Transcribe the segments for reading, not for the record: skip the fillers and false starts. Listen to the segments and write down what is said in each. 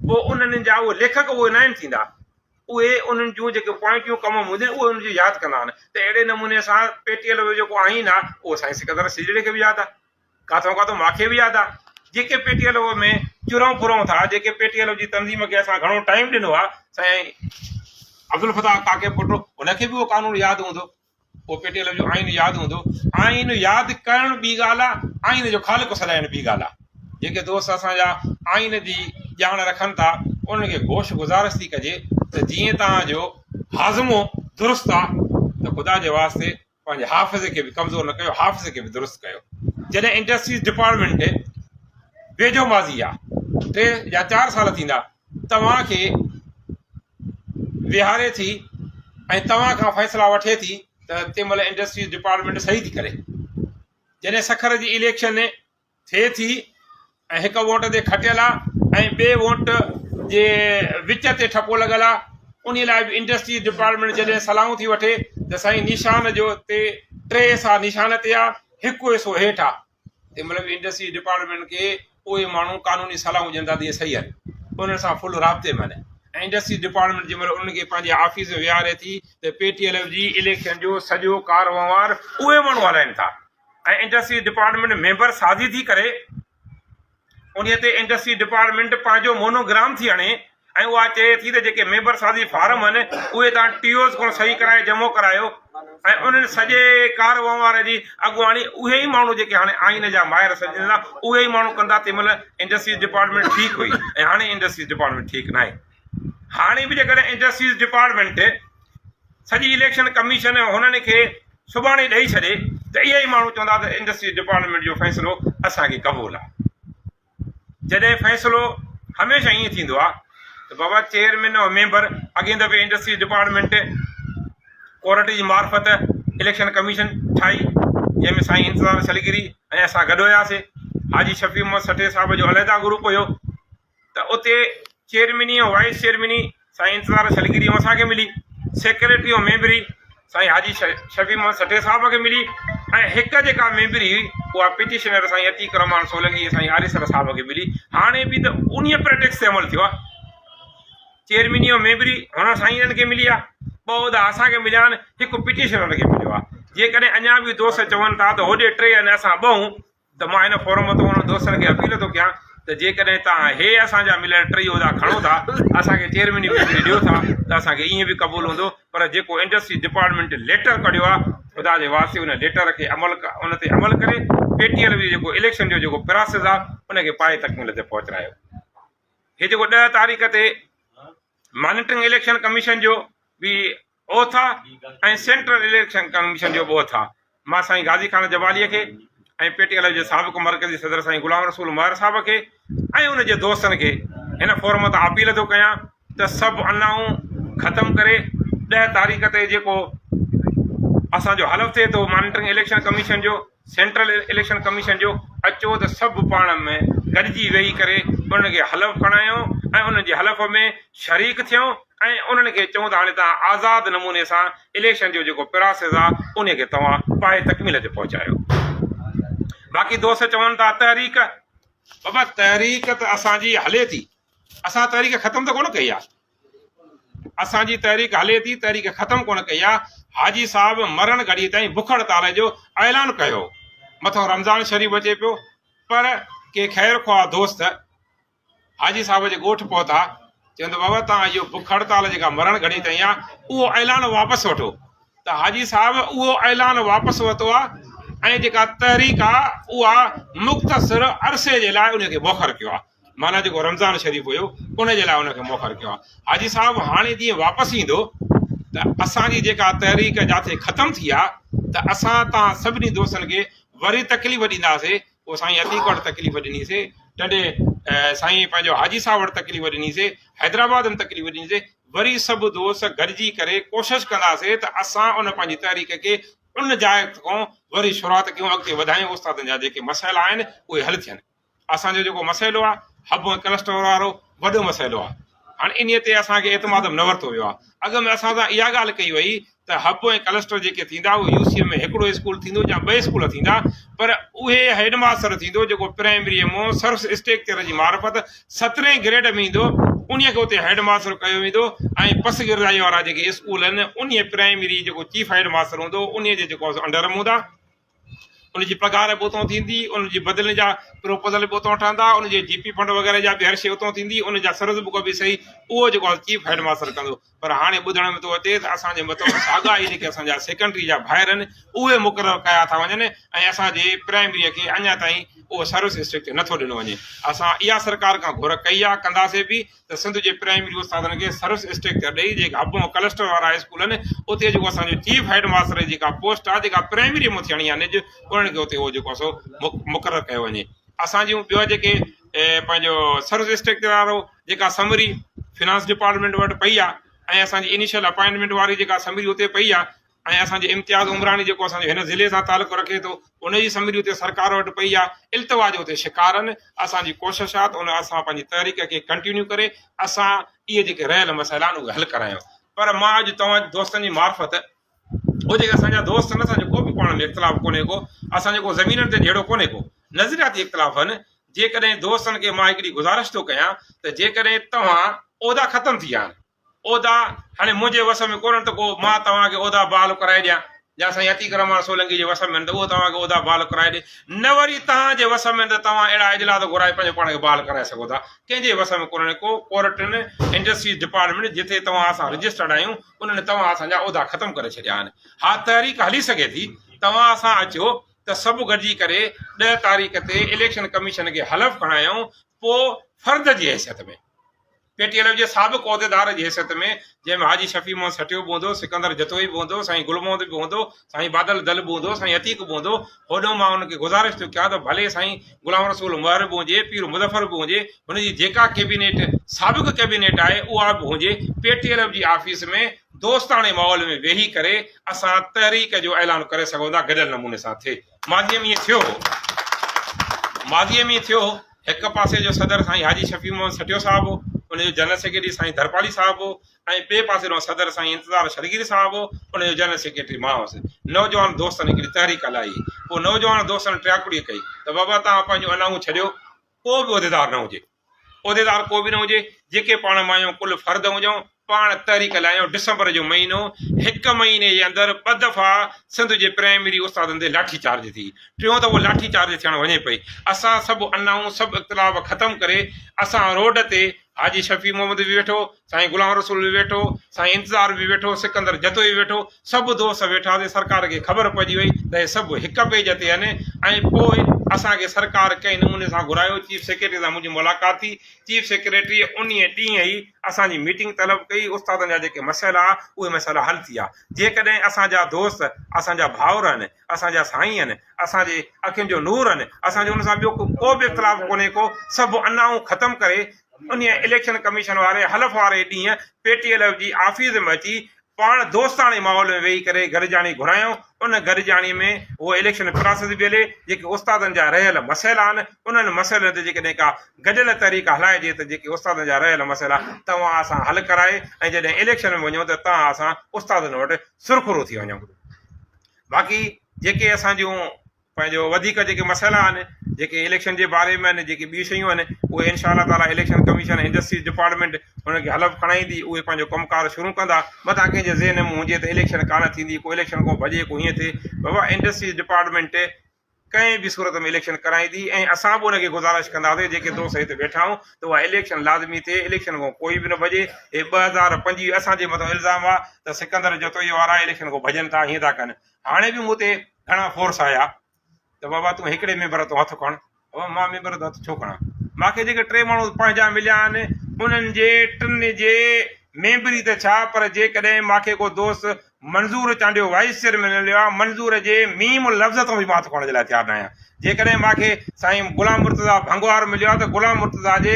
पोइ उन्हनि जा उहे लेखक उहे न आहिनि थींदा, उहे उन्हनि जूं जेके पॉइंटियूं कम हूंदियूं आहिनि उहे उनजो यादि कंदा आहिनि। त अहिड़े नमूने सां पेटीएल जो जेको आइन आहे उहो साईं सिकंदर सिजड़े खे बि यादि आहे, किथां किथां मूंखे बि यादि आहे। जेके पेटीएल में चुरऊं फुरऊं था, जेके पेटीएल जी तंज़ीम खे असां घणो टाइम ॾिनो आहे, साईं अब्दुल फताह काके पुटु हुनखे बि उहो कानून यादि हूंदो, उहो पेटीएल जो आइन यादि हूंदो। आइन यादि करणु ॿी ॻाल्हि आहे, आइन जो ख़ालिक़ सॾाइणु ॿी ॻाल्हि आहे। जेके दोस्त असांजा आइन जी ॼाण रखनि था उनखे गोश गुज़ारिश थी कजे त जीअं तव्हांजो हाज़मो दुरुस्त आहे त ख़ुदा जे वास्ते पंहिंजे हाफ़िज़ खे बि कमज़ोर न कयो, हाफ़िज़ खे बि दुरुस्त कयो। जॾहिं इंडस्ट्रीज़ डिपार्टमेंट वेझो माज़ी आहे, 3 या 4 साल थींदा, तव्हांखे विहारे थी ऐं तव्हां खां फ़ैसिला वठे थी त तंहिं महिल इंडस्ट्रीज़ डिपार्टमेंट सही थी करे। जॾहिं सखर जी इलेक्शन थिए थी ऐं हिकु वोट ते खटियल आहे ऐं ॿिए वोट जे विच ते ठपो लॻल आहे, उन लाइ बि इंडस्ट्रीज़ डिपार्टमेंट जॾहिं सलाहूं थी वठे त साईं निशान जो ते 3 हिसा निशान ते आहे, 1 हिसो हेठि आहे, तंहिं महिल बि इंडस्ट्रीज़ डिपार्टमेंट खे उहे माण्हू कानूनी सलाहूं ॾियनि था त इहे सही आहिनि, उन्हनि सां फुल राब्ते में आहिनि। ऐं इंडस्ट्रीज़ डिपार्टमेंट जंहिं महिल उनखे पंहिंजे ऑफिस में विहारे थी त पेटीएल जी इलेक्शन जो सॼो कारवार उहे माण्हू हलाइनि था ऐं इंडस्ट्रीज़ डिपार्टमेंट मेंबर साज़ी थी करे उन ते इंडस्ट्री डिपार्टमेंट पंहिंजो मोनोग्राम थी हणे ऐं उहा चए थी त जेके मेंबर साज़ी फार्म आहिनि उहे तव्हां टीओस खां सही कराए जमो करायो ऐं उन्हनि सॼे कारवार जी अॻुवाणी उहे ई माण्हू जेके हाणे आइन जा माहिर सॼा उहे ई माण्हू कंदा। तंहिं महिल इंडस्ट्रीज़ डिपार्टमेंट ठीकु हुई ऐं हाणे इंडस्ट्रीज़ डिपार्टमेंट ठीकु न आहे। हाणे बि जेकॾहिं इंडस्ट्रीज़ डिपार्टमेंट सॼी इलेक्शन कमीशन हुननि खे सुभाणे ॾेई छॾे त इहे ई माण्हू चवंदा त इंडस्ट्रीज़ डिपार्टमेंट जो फ़ैसिलो असांखे क़बूलु आहे। जॾहिं फ़ैसिलो हमेशह ईअं थींदो आहे त बाबा चेयरमैन ऐं मेंबर अॻे दफ़े इंडस्ट्रीज़ डिपार्टमेंट कोर्ट जी मार्फत इलेक्शन कमीशन ठाही जंहिंमें साईं इंतज़ार सलगिरी ऐं असां गॾु हुयासीं। हाजी शफ़ी मोहम्मद सटे साहिब जो अलहदा ग्रुप हुयो त उते चेयरमैनी ऐं वाइस चेयरमैनी साईं इंतज़ार सलगिरी ऐं असांखे मिली, सेक्रेटरी ऐं मेंबरी साईं हाजी शफ़ी मोहम्मद सटे साहिब खे मिली ऐं हिकु जेका मेंबरी हुई उहा पिटिशनर साईं अतीक रहमान सोलंकी साईं आरिसर साहिब खे मिली। हाणे बि त उन प्रैक्टिस ते अमल थियो आहे। चेयरमैनी ऐं मेंबरी हुन साईंनि खे मिली आहे, 2 उहिदा असांखे मिलिया आहिनि, हिकु पिटिशनर खे मिलियो आहे। जेकॾहिं अञा बि दोस्त चवनि था त होॾे 3 आहिनि असां 2 त मां हिन फोरम ते उन्हनि दोस्तनि खे अपील थो कयां त जेकॾहिं तव्हां हे असांजा मिलियल 3 उहिदा खणो था असांखे चेयरमैनी मेंबरी ॾियो था त असांखे ईअं बि क़बूलु हूंदो। पर जेको इंडस्ट्री डिपार्टमेंट लेटर कढियो आहे ख़ुदा जे वास्ते उन लेटर खे उन ते अमल करे पेटीएल जो जेको इलेक्शन जो जेको प्रोसेस आहे उनखे पाए तकमील ते पहुचायो। हे जेको 10 तारीख़ ते मॉनिटरिंग इलेक्शन कमीशन जो बि ओथ आहे ऐं सेंट्रल इलेक्शन कमीशन जो बि ओथ आहे। मां साईं गाज़ी खान जवालीअ खे ऐं पेटीएल जे साबिक़ मरकज़ी सदर साईं गुलाम रसूल महर साहिब खे ऐं उनजे दोस्तनि खे हिन फोरम तां अपील थो कयां त सभु अनाऊं ख़तमु करे 10 तारीख़ ते जेको असांजो हलफ़ थिए थो मॉनिटरिंग इलेक्शन कमीशन जो, सेंट्रल इलेक्शन कमीशन जो, अचो त सभु पाण में गॾिजी वेही करे उनखे हलफ़ खणायूं ऐं उन्हनि जे हलफ़ में शरीक थियूं ऐं उन्हनि खे चऊं त हाणे तव्हां आज़ादु नमूने सां इलेक्शन जो जेको प्रोसेस आहे उनखे तव्हां पाए तकमील ते पहुचायो। बाक़ी दोस्त चवनि था तहरीक, बाबा तहरीक त असांजी हले थी, असां तहरीक ख़तमु त कोन कई आहे, असांजी तहरीक हले थी, तहरीक ख़तमु कोन कई आहे। हाजी साहब मरण घड़ी ताईं बुख हड़ताल जो ऐलान कयो, मथां रमज़ान शरीफ़ अचे पियो, पर के ख़ैर ख़्वाह दोस्त हाजी साहब जे ॻोठ पहुता चवंदो बाबा तव्हां इहो बुख हड़ताल जेका मरण घड़ी ताईं आहे उहो ऐलान वापसि वठो। त हाजी साहब उहो ऐलान वापसि वरितो आहे ऐं जेका तहरीक आहे उहा मुख़्तसिर अरसे जे लाइ उनखे मोखर कयो आहे, माना जेको रमज़ान शरीफ़ हुयो उन जे लाइ उनखे मोखर कयो आहे। हाजी साहब हाणे जीअं वापसि ईंदो त असांजी जेका तहरीक जिथे ख़तमु थी आहे त असां तव्हां सभिनी दोस्तनि खे वरी तकलीफ़ ॾींदासीं। पोइ साईं अतीक वटि तकलीफ़ ॾिनीसीं, टंडे साईं पंहिंजो हाजी साहब वटि तकलीफ़ ॾिनीसीं, हैदराबाद में तकलीफ़ ॾिनीसीं। वरी सभु दोस्त गॾिजी करे कोशिशि कंदासीं त असां उन पंहिंजी तहरीक खे उन जाइ खां वरी शुरूआत कयूं, अॻिते वधायूं, उस्तादनि जा जेके मसइला आहिनि उहे हल थियनि। असांजो जेको मसइलो आहे हब ऐं कलस्टर वारो वॾो मसइलो आहे, हाणे इन ते असांखे एतमाद न वरितो वियो आहे। अॻ में असां सां इहा ॻाल्हि कई वई त हब ऐं कलस्टर जेके थींदा उहे यूसीएम में हिकिड़ो स्कूल थींदो या 2 स्कूल थींदा, पर उहे हेडमास्टर थींदो जेको प्राइमरीअ मां सर्व स्ट्रक्चर जी मार्फत 17 ग्रेड में ईंदो उन खे उते हेड मास्टर कयो वेंदो ऐं पसगिरदाई वारा जेके स्कूल आहिनि उन प्राइमरी जेको चीफ हेड मास्टर हूंदो उन जे जेको अंडर में हूंदा उनजी पघार बि उतां थींदी उनजी बदिली जा प्रोपोज़ल बि उतां ठहंदा उनजे जीपी फंड वग़ैरह जा बि हर शइ उतां थींदी उनजा सर्विस बुक बि सही उहो जेको आहे चीफ हेड मास्टर कंदो पर हाणे ॿुधण में थो अचे त असांजे मथां साॻा ई जेके असांजा सेकेंडरी जा ॿाहिरि आहिनि उहे मुक़ररु कया था वञनि ऐं असांजे प्राइमरीअ खे अञा ताईं उहो सर्विस स्ट्रिक्ट नथो ॾिनो वञे असां इहा सरकार खां घुर कई आहे कंदासीं बि त सिंध जे प्राइमरी उस्तादनि खे सर्विस स्ट्रिक्ट ॾेई जेका हब ऐं क्लस्टर वारा स्कूल आहिनि उते जेको असांजो चीफ हेड मास्टर जी जेका पोस्ट आहे जेका प्राइमरी में थियणी आहे निज उन्हनि खे उते उहो जेको आहे सो मुक़ररु कयो वञे असांजूं ॿियो जेके पंहिंजो सर्विस स्ट्रिक्ट वारो जेका समरी फिनांस डिपार्टमेंट वटि पई आहे ऐं असांजी इनिशियल अपॉइंटमेंट वारी जेका समरी उते पई आहे ऐं असांजे इम्तियाज़ उमरानी जेको असांजो हिन ज़िले सां तालुक़ु रखे थो उनजी समरी उते सरकार वटि पई आहे इल्तवा जो उते शिकार आहिनि असांजी कोशिशि आहे त उन असां पंहिंजी तहरीक खे कंटिन्यू करे असां इहे जेके रहियल मसइला आहिनि उहे हल करायूं पर मां अॼु तव्हां दोस्तनि जी मार्फत उहे जेके असांजा दोस्त आहिनि असांजो को बि पाण में इख़्तिलाफ़ कोन्हे को असां जेको ज़मीननि ते जहिड़ो कोन्हे को नज़रियाती इख़्तिलाफ़ आहिनि जेकॾहिं दोस्तनि खे मां हिकिड़ी गुज़ारिश थो कयां त जेकॾहिं तव्हां उहिदा ख़तमु थी विया आहिनि उहिदा हाणे मुंहिंजे वस में कोन्हनि त को मां तव्हांखे उहिदा बहाल कराए ॾियां या साईं अतीक रहमान सोलंकी जे वस में आहिनि त उहो तव्हांखे उहिदा बहाल कराए ॾे न वरी तव्हांजे वस में त तव्हां अहिड़ा इजलास घुराए पंहिंजे पाण खे बहाल कराए सघो था कंहिंजे वस में कोन्हे को कोर्टनि इंडस्ट्रीज़ डिपार्टमेंट जिथे तव्हां असां रजिस्टर्ड आहियूं उन्हनि तव्हां असांजा उहिदा ख़तमु करे छॾिया आहिनि हा तहरीक हली सघे थी तव्हां असां अचो त सभु गॾिजी करे 10 तारीख़ ते इलेक्शन कमीशन खे हलफ़ खणायूं पोइ फर्द जी हैसियत में PTL जे साबिक़ उहिदेदार जी हैसियत में जंहिंमें हाजी शफ़ी मोहम्मद सटियो बि हूंदो सिकंदर जतोई बि हूंदो साईं गुल मोहम्मद बि हूंदो साईं बादल दल बि हूंदो साईं अतीक बि हूंदो होॾो मां हुनखे गुज़ारिश थो कयां त भले साईं गुलाम रसूल उमर बि हुजे पीर मुज़फ़र बि हुजे हुनजी जेका कैबिनेट साबिक़ कैबिनेट आहे उहा बि हुजे PTL जी ऑफिस में दोस्ताणे माहौल में वेही करे असां तहरीक जो ऐलान करे सघूं था गॾियल नमूने सां थिए माज़ीअ में इहो थियो हिकु पासे जो सदर साईं हाजी शफ़ी मोहम्मद सटियो साहिबु उनजो जनरल सेक्रेटरी साईं धरपाली साहिबु ऐं ॿिए पासे ॾांहुं सदर साईं इंतज़ार शरगीर साहिबु उनजो जनरल सेक्रेटरी मां हुउसि नौजवान दोस्तनि हिकिड़ी तहरीक हलाई पोइ नौजवान दोस्तनि टियाकुड़ी कई त बाबा तव्हां पंहिंजो अनाऊं छॾियो को बि उहिदेदार न हुजे उहिदेदार को बि न हुजे जेके पाण मां आहियूं कुल फ़र्द हुजूं पाण तहरीक लाहियूं डिसंबर जो महीनो 1 महीने जे अंदरि 2 दफ़ा सिंध जे प्राइमरी उस्तादनि ते लाठी चार्ज थी टियों दफ़ो लाठी चार्ज थियणु वञे पई असां सभु अनाऊं सभु इख़्तिलाफ़ ख़तमु करे असां रोड ते हाजी शफ़ी मोहम्मद बि वेठो साईं गुलाम रसूल बि वेठो साईं इंतज़ार बि वेठो सिकंदर जतोई बि वेठो सभु दोस्त वेठासीं सरकार खे ख़बर पइजी वई त हे सभु हिक पेज ते आहिनि ऐं पोइ असांखे सरकार कंहिं नमूने सां घुरायो चीफ सेक्रेटरी सां मुंहिंजी मुलाक़ात थी चीफ सेक्रेटरी उन ॾींहुं ई असांजी मीटिंग तलब कई उस्तादनि जा जेके मसइला उहे मसइला हल थी विया जेकॾहिं असांजा दोस्त असांजा भाउर आहिनि असांजा साईं आहिनि असांजे अखियुनि जो नूर आहिनि असांजो हुन सां ॿियो को बि इख़्तिलाफ़ कोन्हे को सभु अनाऊं ख़तमु करे उन इलेक्शन कमीशन वारे हलफ़ वारे ॾींहुं PTL जी ऑफिस में अची पाण दोस्ताणे माहौल में वेही करे गॾिजाणी घुरायूं उन गॾिजाणी में उहो इलेक्शन प्रोसेस बि हले जेके उस्तादनि जा रहियल मसइला आहिनि उन्हनि मसइलनि ते जेकॾहिं का गॾियल तरीक़ा हलाइजे त जेके उस्तादनि जा रहियल मसइला तव्हां असां हल कराए ऐं जॾहिं इलेक्शन में वञूं त तव्हां असां उस्तादनि वटि सुरखुरो थी वञूं बाक़ी जेके असांजूं पंहिंजो वधीक जेके मसइला आहिनि जेके इलेक्शन जे बारे में आहिनि जेके ॿियूं शयूं आहिनि उहे इनशा ताला इलेक्शन कमीशन इंडस्ट्रीज़ डिपार्टमेंट हुनखे हलफ़ खणाईंदी उहे पंहिंजो कमुकार शुरू कंदा मथां कंहिंजे ज़हन में हुजे त इलेक्शन कान थींदी को इलेक्शन को भॼे को हीअं थिए बाबा इंडस्ट्रीज़ डिपार्टमेंट कंहिं बि सूरत में इलेक्शन कराईंदी ऐं असां बि हुनखे गुज़ारिश कंदासीं जेके दोस्त हिते वेठा आहियूं त उहा इलेक्शन लाज़मी थिए इलेक्शन खां कोई बि न भॼे हे 2025 असांजे मथां इल्ज़ाम आहे त सिकंदर जतोई वारा इलेक्शन खां भॼनि था हीअं था कनि हाणे बि मूं ते घणा फोर्स आया त बाबा तूं हिकिड़े मेंबर तो हथु खण बाबा मां मेंबर तो हथु छो खणां मूंखे जेके 3 माण्हू पंहिंजा मिलिया आहिनि उन्हनि जे 3 जे मेंबरी त छा पर जेकॾहिं मूंखे को दोस्त मंज़ूर चांडियो वाइस चेयरमैन मिलियो आहे मंज़ूर जे मीम लफ़्ज़ तो बि मां हथु खणण जे लाइ तयारु न आहियां जेकॾहिं मूंखे साईं गुलाम मुर्तज़ा भंगवार मिलियो आहे त गुलाम मुर्तज़ा जे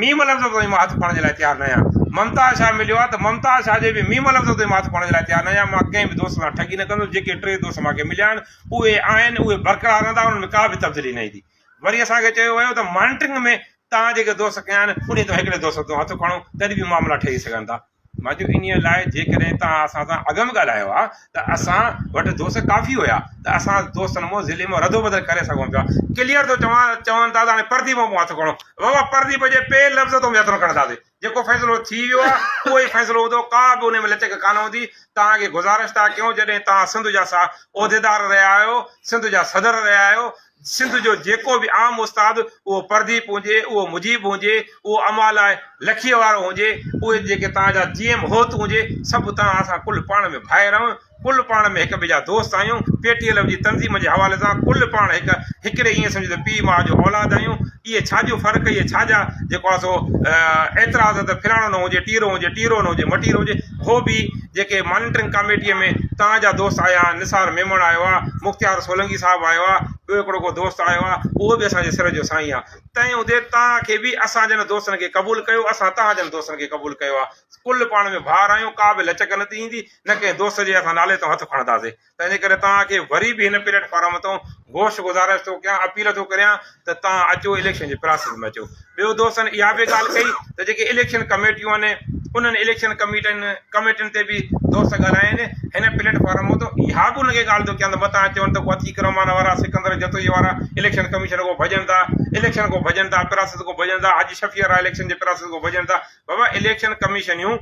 मीम लफ़्ज़ तो मां हथु खणण जे लाइ तयारु न आहियां ममताज़ शाह मिलियो आहे त ममताज़ शाह जे बि मीम लफ़्ज़ ते मां हथु खणण जे लाइ तयारु न आहियां मां कंहिं बि दोस्त सां ठगी न कंदुसि जेके 3 दोस्त मूंखे मिलिया आहिनि उहे आहिनि उहे बरक़रार रहंदा उन्हनि में का बि तब्दीली न ईंदी वरी असांखे चयो वियो त मॉनिटरिंग में तव्हां जेके दोस्त कया आहिनि उन तो हिकिड़े दोस्त तो हथु खणो तॾहिं बि मामला ठही सघनि था मां चयो इन लाइ जेकॾहिं तव्हां असां सां अॻु में ॻाल्हायो आहे त असां वटि दोस्त काफ़ी हुया त असां दोस्तनि मां ज़िले में रदो बदल करे सघूं पिया क्लियर थो चवनि था त हाणे परदीप मां हथु खणो बाबा परदीप जे पे लफ़्ज़ तो हथु खणंदासीं जेको फ़ैसिलो थी वियो आहे उहो ई फ़ैसिलो हूंदो का बि उन में लचक कान हूंदी तव्हांखे गुज़ारिश था कयूं जॾहिं तव्हां सिंध जा उहिदेदार रहिया आहियो सिंध जा सदर रहिया आहियो सिंध जो जेको बि आम उस्ताद उहो परदीप हुजे उहो मुजीब हुजे उहो अमाला लखीअ वारो हुजे उहे जेके तव्हांजा GM होत हुजे सभु तव्हां असां कुल पाण में भाइर आहियूं कुल पाण में हिक ॿिए जा दोस्त आहियूं PTL जी तंज़ीम जे हवाले सां कुल पाण हिकिड़े ईअं सम्झो त पीउ माउ जो औलाद आहियूं इहे छाजो फ़र्क़ु इहे छाजा जेको आहे सो एतिराज़ त फिलाणो न हुजे टीरो न हुजे मटीरो हुजे उहो बि जेके मॉनिटरिंग कमेटीअ में तव्हांजा दोस्त आया निसार मेमण आयो आहे मुख़्तियार सोलंकी साहिबु आयो आहे ॿियो हिकिड़ो को दोस्त आयो आहे उहो बि असांजे सिर जो साईं आहे तंहिं हूंदे तव्हांखे बि असां जन दोस्तनि खे क़बूलु कयो असां तव्हां जन दोस्तनि खे क़बूलु कयो आहे कुल पाण में भार आहियूं का बि लचक न थी ईंदी न कंहिं दोस्त जे असां नाले तां हथु खणंदासीं तंहिंजे करे तव्हांखे वरी बि हिन प्लेटफॉर्म तां गोश गुज़ारिश थो कयां अपील थो करियां त तव्हां अचो इलेक्शन जे प्रोसेस में अचो ॿियो दोस्तनि इहा बि ॻाल्हि कई त जेके इलेक्शन कमेटियूं आहिनि उन्हनि इलेक्शन कमेटियुनि ते बि दोस्त ॻाल्हाइनि हिन प्लेटफॉर्म तां इहा बि उनखे ॻाल्हि थो कयां त मथां चवनि त अतीक रहमान वारा सिकंदर जतोई वारा इलेक्शन कमीशन को भॼनि था इलेक्शन को भॼनि था प्रोसेस को भॼनि था हाजी शफ़ी वारा इलेक्शन जे प्रोसेस को भॼनि था बाबा election कमीशनियूं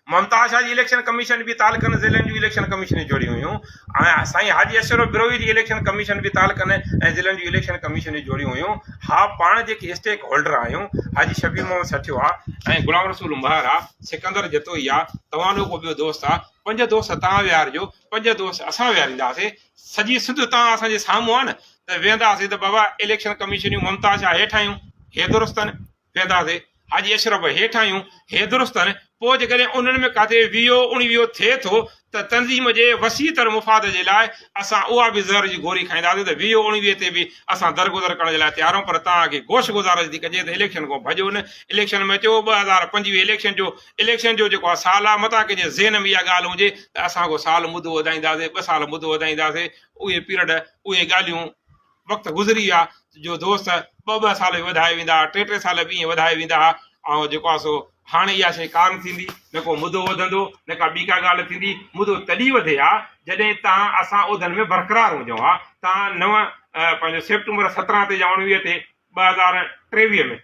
Mumtaz Shah ji election commission बि तालकनि ज़िलनि जूं इलेक्शन कमीशन जोड़ियूं हुयूं ऐं साईं हाजी अशरफ बिरोही जी इलेक्शन कमीशन बि तालकनि ऐं ज़िलनि जूं इलेक्शन कमीशन जोड़ियूं हुयूं हा पाण जेके स्टेक होल्डर आहियूं हाजी शफ़ी मोहम्मद सठियो आहे ऐं गुलाम रसूल महर आहे सिकंदर जतोई आहे तव्हांजो को ॿियो दोस्त आहे 5 दोस्त तव्हां विहारिजो 5 दोस्त असां विहारींदासीं सॼी सिंध तव्हां असांजे साम्हूं आहे न त वेंदासीं त बाबा इलेक्शन कमीशनियूं मुमताज़ शाह हेठि आहियूं हे दुरुस्त आहिनि वेंदासीं हाजी अशरफ हेठि आहियूं हे दुरुस्त आहिनि पोइ जेकॾहिं उन्हनि में किथे 20-19 थिए थो त तंज़ीम जे वसीतर मुफ़ाद जे लाइ असां उहा बि ज़हर जी गोरी खाईंदासीं त 20-19 ते बि असां दरगुज़र करण जे लाइ तयार आहियूं पर तव्हांखे गोश गुज़ारिश थी कजे त इलेक्शन को भॼो न इलेक्शन में चयो 2025 इलेक्शन जो जेको आहे साल आहे मथां कंहिंजे ज़हन में इहा ॻाल्हि हुजे त असां को साल मुदो वधाईंदासीं 2 साल मुदो वधाईंदासीं उहे पीरियड उहे ॻाल्हियूं वक़्तु गुज़री आहे जो दोस्त 2 साल वधाए वेंदा 3 साल बि ईअं वधाए वेंदा ऐं जेको आहे सो हाणे इहा शइ कान थींदी न को मुदो वधंदो न का ॿी का ॻाल्हि थींदी मुदो तॾहिं वधे हा जॾहिं तव्हां असां उहिदनि में बरक़रार हुजूं हा तव्हां पंहिंजो सेप्टेंबर 17 ते या 19 ते 2023 में